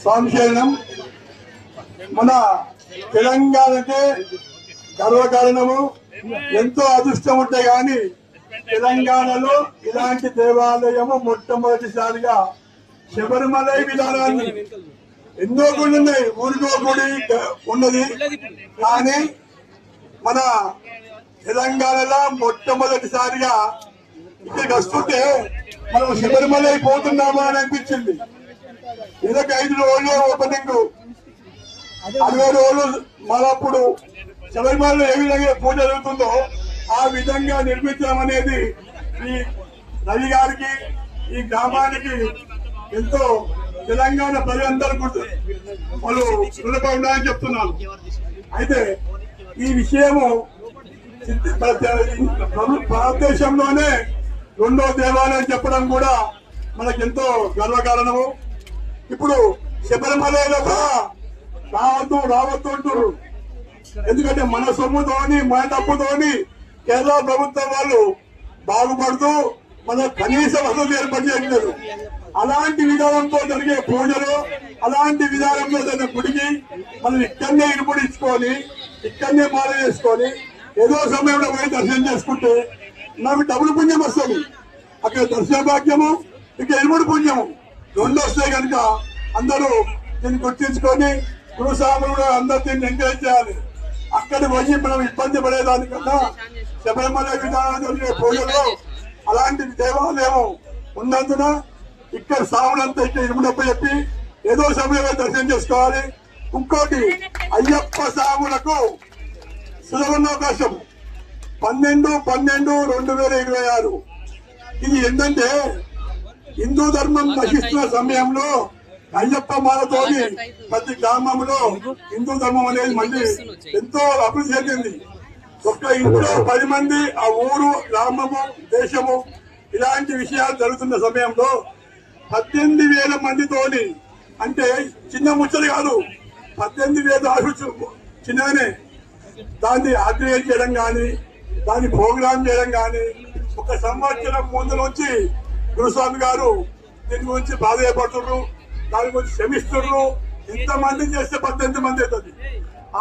సంశయనం మన తెలంగాణకే గర్వకారణము. ఎంతో అదృష్టం ఉంటే గాని తెలంగాణలో ఇలాంటి దేవాలయము మొట్టమొదటిసారిగా శబరిమలై విధానాన్ని ఎన్నో గుళ్ళు ఉన్నాయి, ఊరికో గుడి ఉన్నది, కానీ మన తెలంగాణలో మొట్టమొదటిసారిగా ఇక్కడికి వస్తుంటే మనం శబరిమలై పోతున్నామా అని అనిపించింది. ఇదొక 5 రోజులు ఓపెనింగ్, 60 రోజులు మరప్పుడు శబరిమలలో ఏ విధంగా పూజ జరుగుతుందో ఆ విధంగా నిర్మించడం అనేది ఈ రవి గారికి, ఈ గ్రామానికి ఎంతో తెలంగాణ ప్రజలందరూ వాళ్ళు రుణపడి ఉన్నారని చెప్తున్నాను. అయితే ఈ విషయము భారతదేశంలోనే 2వ దేవాలయం చెప్పడం కూడా మనకెంతో గర్వకారణము. ఇప్పుడు శబరిమలలో రావద్దు అంటారు. ఎందుకంటే మన సొమ్ముతోని మన డబ్బుతోని కేరళ ప్రభుత్వం వాళ్ళు బాగుపడుతూ మన కనీస వసతులు ఏర్పాటు చేయట్లేదు. అలాంటి విధానంతో జరిగే పూజలు, అలాంటి విధానంలో జరిగే గుడికి మనం ఇక్కడనే ఇరుముడించుకొని ఇక్కడనే మాల చేసుకొని ఏదో సమయంలో పోయి దర్శనం చేసుకుంటే నాకు డబుల్ పుణ్యం వస్తుంది. అక్కడ దర్శన భాగ్యము, ఇక్కడ ఇరుముడి పుణ్యము 2 వస్తాయి. కనుక అందరూ దీన్ని గుర్తించుకొని గురుస్వాములు కూడా అందరూ దీన్ని ఎంకరేజ్ చేయాలి. అక్కడ పోయి మనం ఇబ్బంది పడేదానికన్నా శబరిమల విధానం జరిగే పూజలు అలాంటి దేవాలయం ఉన్నందున ఇక్కడ సాములంతా ఇక్కడ ఇరుముడప్ప చెప్పి ఏదో సమయంలో దర్శనం చేసుకోవాలి. ఇంకోటి అయ్యప్ప సాములకు సులభనవకాశం 12/12/2026. ఇది ఏంటంటే హిందూ ధర్మం నశిస్తున్న సమయంలో అయ్యప్ప మాలతోని ప్రతి గ్రామంలో హిందూ ధర్మం అనేది మళ్ళీ ఎంతో అభివృద్ధి చెందింది. ఒక్క ఇంట్లో 10 మంది ఆ ఊరు, గ్రామము, దేశము ఇలాంటి విషయాలు జరుగుతున్న సమయంలో 18,000 మందితోని, అంటే చిన్న ముచ్చట కాదు, 18,000 ఆశించు చిన్నగానే దాన్ని ఆర్గనైజ్ చేయడం కానీ, దాన్ని ప్రోగ్రామ్ చేయడం కానీ 1 సంవత్సరం ముందు నుంచి గురుస్వామి గారు దీని గురించి బాధపడుతున్నారు, దాని గురించి శ్రమిస్తున్నారు. ఎంతమంది చేస్తే 18 మంది అవుతుంది.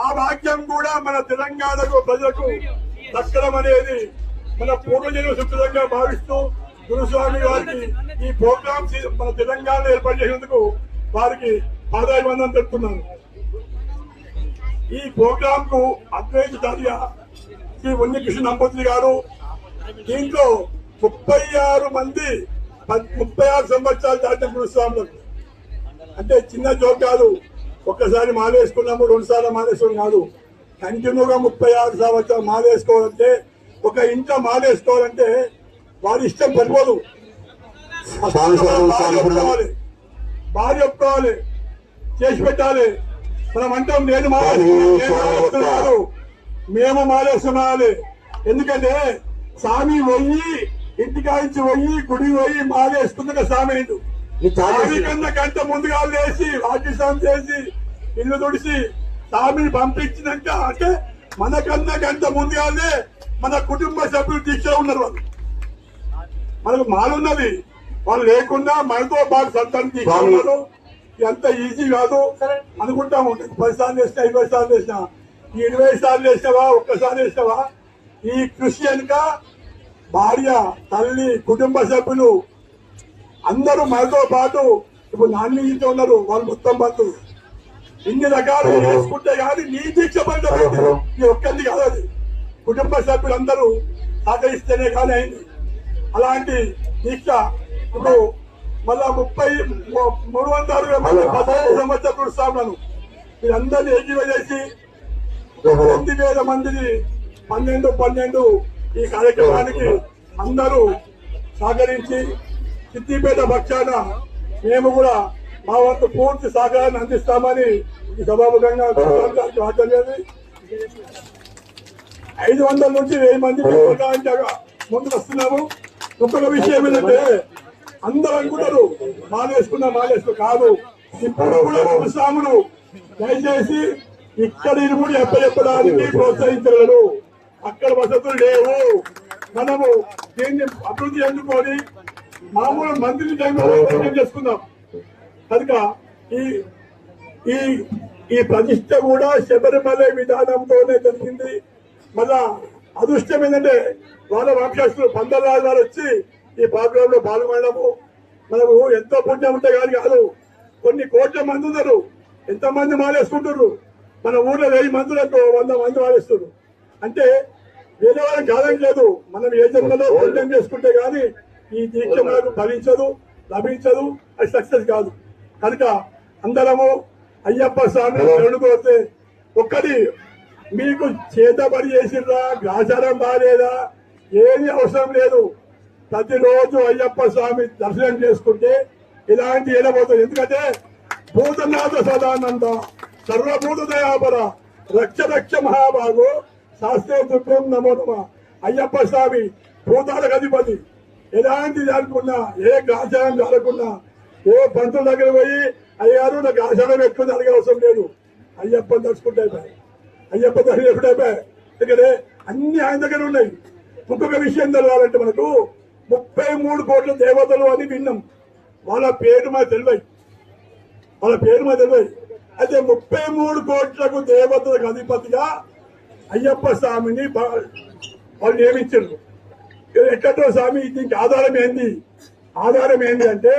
ఆ వాక్యం కూడా మన తెలంగాణకు ప్రజలకు దక్కడం అనేది మన పూర్వజన్మ సుకృతంగా భావిస్తూ గురుస్వామి గారికి ఈ ప్రోగ్రామ్ మన తెలంగాణలో ఏర్పాటు చేసేందుకు వారికి పాదాభివందనం తెలుపుతున్నాను. ఈ ప్రోగ్రామ్ కు అద్వైతాచార్య శ్రీ ఉన్నికృష్ణ నంపూతిరి గారు, దీంట్లో 36 మంది 36 సంవత్సరాలు దాటిన గురుస్వాములకు, అంటే చిన్న జోక్ కాదు. ఒక్కసారి మాలేసుకున్నాము, 2 సార్లు మాలేసుకోవడం కాదు, కంటిన్యూగా 36 సంవత్సరాలు మాలేసుకోవాలంటే, ఒక ఇంట్లో మాలేసుకోవాలంటే వారి ఇష్టం సరిపోదు. భార్య ఒప్పుకోవాలి, చేసి పెట్టాలి. మనం అంటాం నేను మాలేసుకున్నాను, మేము మాలేసుకోవాలి. ఎందుకంటే స్వామి పోయి ఇంటికాంచి పోయి గుడి పోయి మాలేసుకున్న స్వామి స్వామి కన్నా గంట ముందుగా లేచి వాకిస్వామి చేసి ఇల్లు తుడిసి స్వామిని పంపించినాక, అంటే మనకన్నా గంట ముందుగానే మన కుటుంబ సభ్యులు దీక్షలో ఉన్నారు. మనకు మాలున్నది, వాళ్ళు లేకుండా మనతో పాటు సంతానం తీసుకున్నారు. ఎంత ఈజీ కాదు అనుకుంటాము. 10 సార్లు వేసినా, 20 సార్లు వేసినా, 20 సార్లు వేసినావా, ఒక్కసారి వేసినావా? ఈ కృషి వెనుక భార్య, తల్లి, కుటుంబ సభ్యులు అందరూ మనతో పాటు ఇప్పుడు నాన్న ఇంట్లో ఉన్నారు, వాళ్ళు మొత్తం బంధువులు. ఇన్ని రకాలు చేసుకుంటే కానీ నీ దీక్ష పడ్డది ఒక్కరిది కాదు, అది కుటుంబ సభ్యులందరూ సహకరిస్తేనే కానీ అయింది. అలాంటి దీక్ష ఇప్పుడు మళ్ళా 360 సంవత్సరాలు గురుస్వాములను వీరందరినీ ఏకీవ చేసి 8,000 మందిని 12 ఈ కార్యక్రమానికి అందరూ సహకరించి సిద్దిపేట పక్షాన మేము కూడా మా వంతు పూర్తి సహకారాన్ని అందిస్తామని ఈ సభాముఖంగా ఆచర్యది. 500 నుంచి 1000 మంది ముందుకు వస్తున్నాము. ఒక్కొక్క విషయం ఏంటంటే అందరూ అనుకుంటారు మాలేసుకున్నా కాదు. ఇప్పుడు కూడా గురుస్వాములు దయచేసి ఇక్కడ ఇరుముడి చెప్పడానికి ప్రోత్సహించగలరు. అక్కడ వసతులు లేవు. మనము దీన్ని అభివృద్ధి అందుకొని మామూలు మంత్రి చేసుకుందాం. కనుక ఈ ఈ ఈ ప్రతిష్ట కూడా శబరిమల విధానంతోనే జరిగింది. మళ్ళా అదృష్టం ఏంటంటే వాళ్ళ వంశస్థులు పందరాజు వారు వచ్చి ఈ ప్రోగ్రామ్ లో పాల్గొనడము మనకు ఎంతో పుణ్యం ఉంటే కానీ కాదు. కొన్ని కోట్ల మంది ఉన్నారు, ఎంతమంది మాలేసుకుంటున్నారు. మన ఊర్లో 1000 మందులకు 100 మంది మాలేస్తున్నారు. అంటే వేరే వాళ్ళకి కాలం లేదు. మనం ఏ జన్మలో పుణ్యం చేసుకుంటే గానీ ఈ దీక్ష మనకు ఫలించదు, లభించదు, అది సక్సెస్ కాదు. కనుక అందరము అయ్యప్ప స్వామి వేడుకోతే ఒక్కటి మీకు చేతబడి చేసిర్రా, ఆచారం బాగాలేదా, ఏది అవసరం లేదు. ప్రతిరోజు అయ్యప్ప స్వామి దర్శనం చేసుకుంటే ఇలాంటి ఏడబోతుంది. ఎందుకంటే భూతనాథ సదానంద సర్వభూత దయాపర రక్ష రక్ష మహాభాగు శాస్త్ర దుర్గం నమో నమ. అయ్యప్ప స్వామి భూతాలకు అధిపతి. ఎలాంటి జరగకుండా, ఏ ఆచారం జరగకుండా, ఏ పంతుల దగ్గర పోయి అయ్యారు నాకు ఆచారం ఎక్కువ జరిగే అవసరం లేదు. అయ్యప్పని దర్శకుంటే అయ్యప్ప దర్శనం అయిపోయాయి. ఎందుకంటే అన్ని ఆయన దగ్గర ఉన్నాయి. ఇంకొక విషయం తెలవాలంటే మనకు 33 కోట్ల దేవతలు అని విన్నాం. వాళ్ళ పేరు మాకు తెలియదు. అయితే 33 కోట్లకు దేవతలకు అధిపతిగా అయ్యప్ప స్వామిని వాళ్ళు నియమించారు. ఎక్కడో స్వామి దీనికి ఆధారం ఏంది అంటే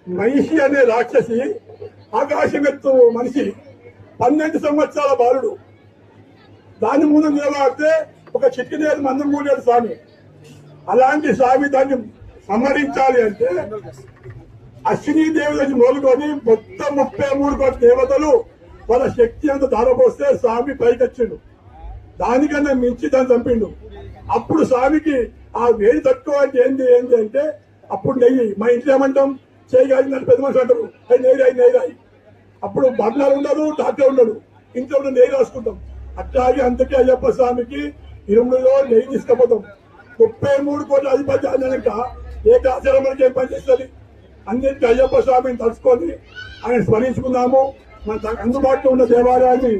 మహిషి అనే రాక్షసి ఆకాశమెత్తు మనిషి 12 సంవత్సరాల బాలుడు. దాని ముందు నిలబడితే ఒక చిట్టినేరు మందం కూడాడు స్వామి. అలాంటి స్వామి దాన్ని సంహరించాలి అంటే అశ్విని దేవతని మొదలుకొని మొత్తం 33 కోట్ల దేవతలు వాళ్ళ శక్తి అంత ధారపోస్తే స్వామి పైకొచ్చిండు. దానికన్నా మించి దాన్ని చంపిండు. అప్పుడు స్వామికి ఆ వేడి తక్కువ అంటే ఏంది అంటే అప్పుడు నెయ్యి. మా ఇంట్లో ఏమంటాం, చేయగాలి నన్ను పెద్ద మనుషులు అంటారు, అది నెయ్యి. అప్పుడు బర్ణాలు ఉండదు, డాక్టర్ ఉండడు, ఇంట్లో ఉన్న నెయ్యి రాసుకుంటాం. అట్లాగే అందుకే అయ్యప్ప స్వామికి 20లో నెయ్యి తీసుకుపోతాం. 33 కోట్ల అధిపతి అన్నాక ఏ ఆచారం మనకి ఏం పనిచేస్తుంది? అన్నింటికీ అయ్యప్ప స్వామిని తలుచుకొని ఆయన స్మరించుకున్నాము. మన అందుబాటులో ఉన్న దేవాలయాన్ని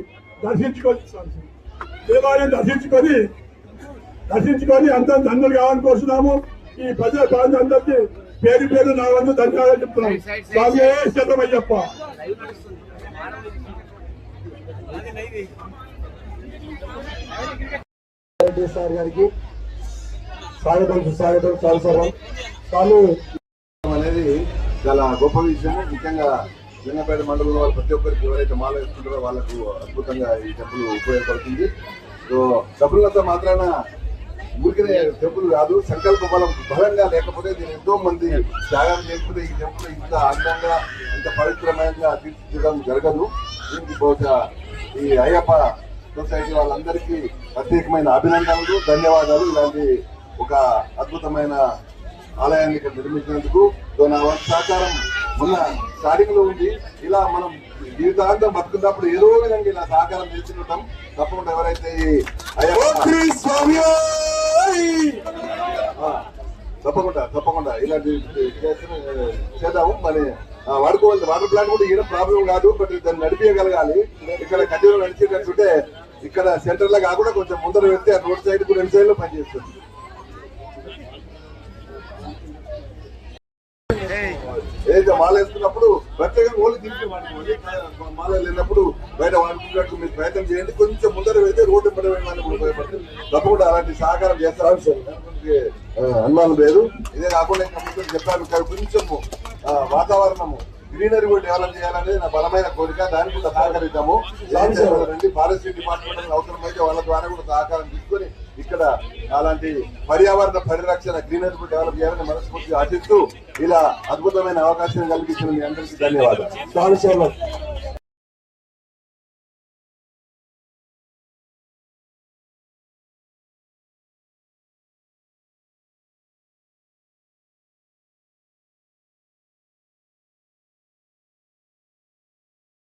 దర్శించుకొని అందరం ధన్యులు కావాలని కోరుతున్నాము. ఈ ప్రజల ప్రాంతాలందరికీ పేరు పేరు నా వంతు ధన్యవాదాలు చెప్తున్నాం. స్వామి శతం అయ్యప్ప. సార్ గారికి స్వాగతం స్వామి అనేది చాలా గొప్ప విషయం. ముఖ్యంగా జంగంపేట మండలంలో వాళ్ళు ప్రతి ఒక్కరికి ఎవరైతే మాల వేసుకుంటారో వాళ్ళకు అద్భుతంగా ఈ టెంపుల్ ఉపయోగపడుతుంది. సో డబ్బులంతా మాత్రాన ఊరికనే టెంపుల్ కాదు, సంకల్ప బలం బలంగా లేకపోతే దీన్ని ఎంతో మంది త్యాగం చేసుకుంటే ఈ టెంపుల్ ఇంత అందంగా ఇంత పవిత్రమైనగా తీర్చిదిద్దడం జరగదు. దీనికి బహుశా ఈ అయ్యప్ప సొసైటీ వాళ్ళందరికీ ప్రత్యేకమైన అభినందనలు, ధన్యవాదాలు. ఇలాంటి ఒక అద్భుతమైన ఆలయాన్ని ఇక్కడ నిర్మించినందుకు నా వంతు సహకారం మొన్న స్టార్టింగ్ లో ఉంది. ఇలా మనం జీవితాంతం బతుకున్నప్పుడు ఏదో విధంగా ఇలా సహకారం చేస్తుంటాం. తప్పకుండా ఎవరైతే తప్పకుండా ఇలాంటి చేద్దాము. మరి వాడుకోవాలి. వాటర్ ప్లాంట్ కూడా ఈయన ప్రాబ్లం కాదు, బట్ దాన్ని నడిపించగలగాలి. ఇక్కడ కంటిన్యూ నడిచేటట్టుంటే ఇక్కడ సెంటర్ లో కాకుండా కొంచెం ముందర వెళ్తే ఆ రోడ్ సైడ్ కు 2 సైడ్ లో పనిచేస్తుంది. ఏదైతే మాల వేసుకున్నప్పుడు ప్రత్యేకంగా ఓన్లీ దింపి వాడుకోండి. మాల వెళ్ళినప్పుడు బయట వాడుకున్నట్టు మీరు ప్రయత్నం చేయండి. కొంచెం ముందర వెళ్తే రోడ్డు పడి ఉపయోగపడుతుంది. తప్పకుండా అలాంటి సహకారం చేస్తారు సార్, అనుమానం లేదు. ఇదే కాకుండా ఇంకా ముందు చెప్పాను, కొంచెం వాతావరణము గ్రీనరీ కూడా డెవలప్ చేయాలనేది నా బలమైన కోరిక. దానికి కూడా సహకరిద్దాము. ఫారెస్ట్ డిపార్ట్మెంట్ అవసరమైతే వాళ్ళ ద్వారా కూడా సహకారం తీసుకొని ఇక్కడ అలాంటి పర్యావరణ పరిరక్షణ గ్రీనరీ కూడా డెవలప్ చేయాలని మనస్ఫూర్తిగా ఆశిస్తూ ఇలా అద్భుతమైన అవకాశం కల్పించిన మీ అందరికీ ధన్యవాదాలు.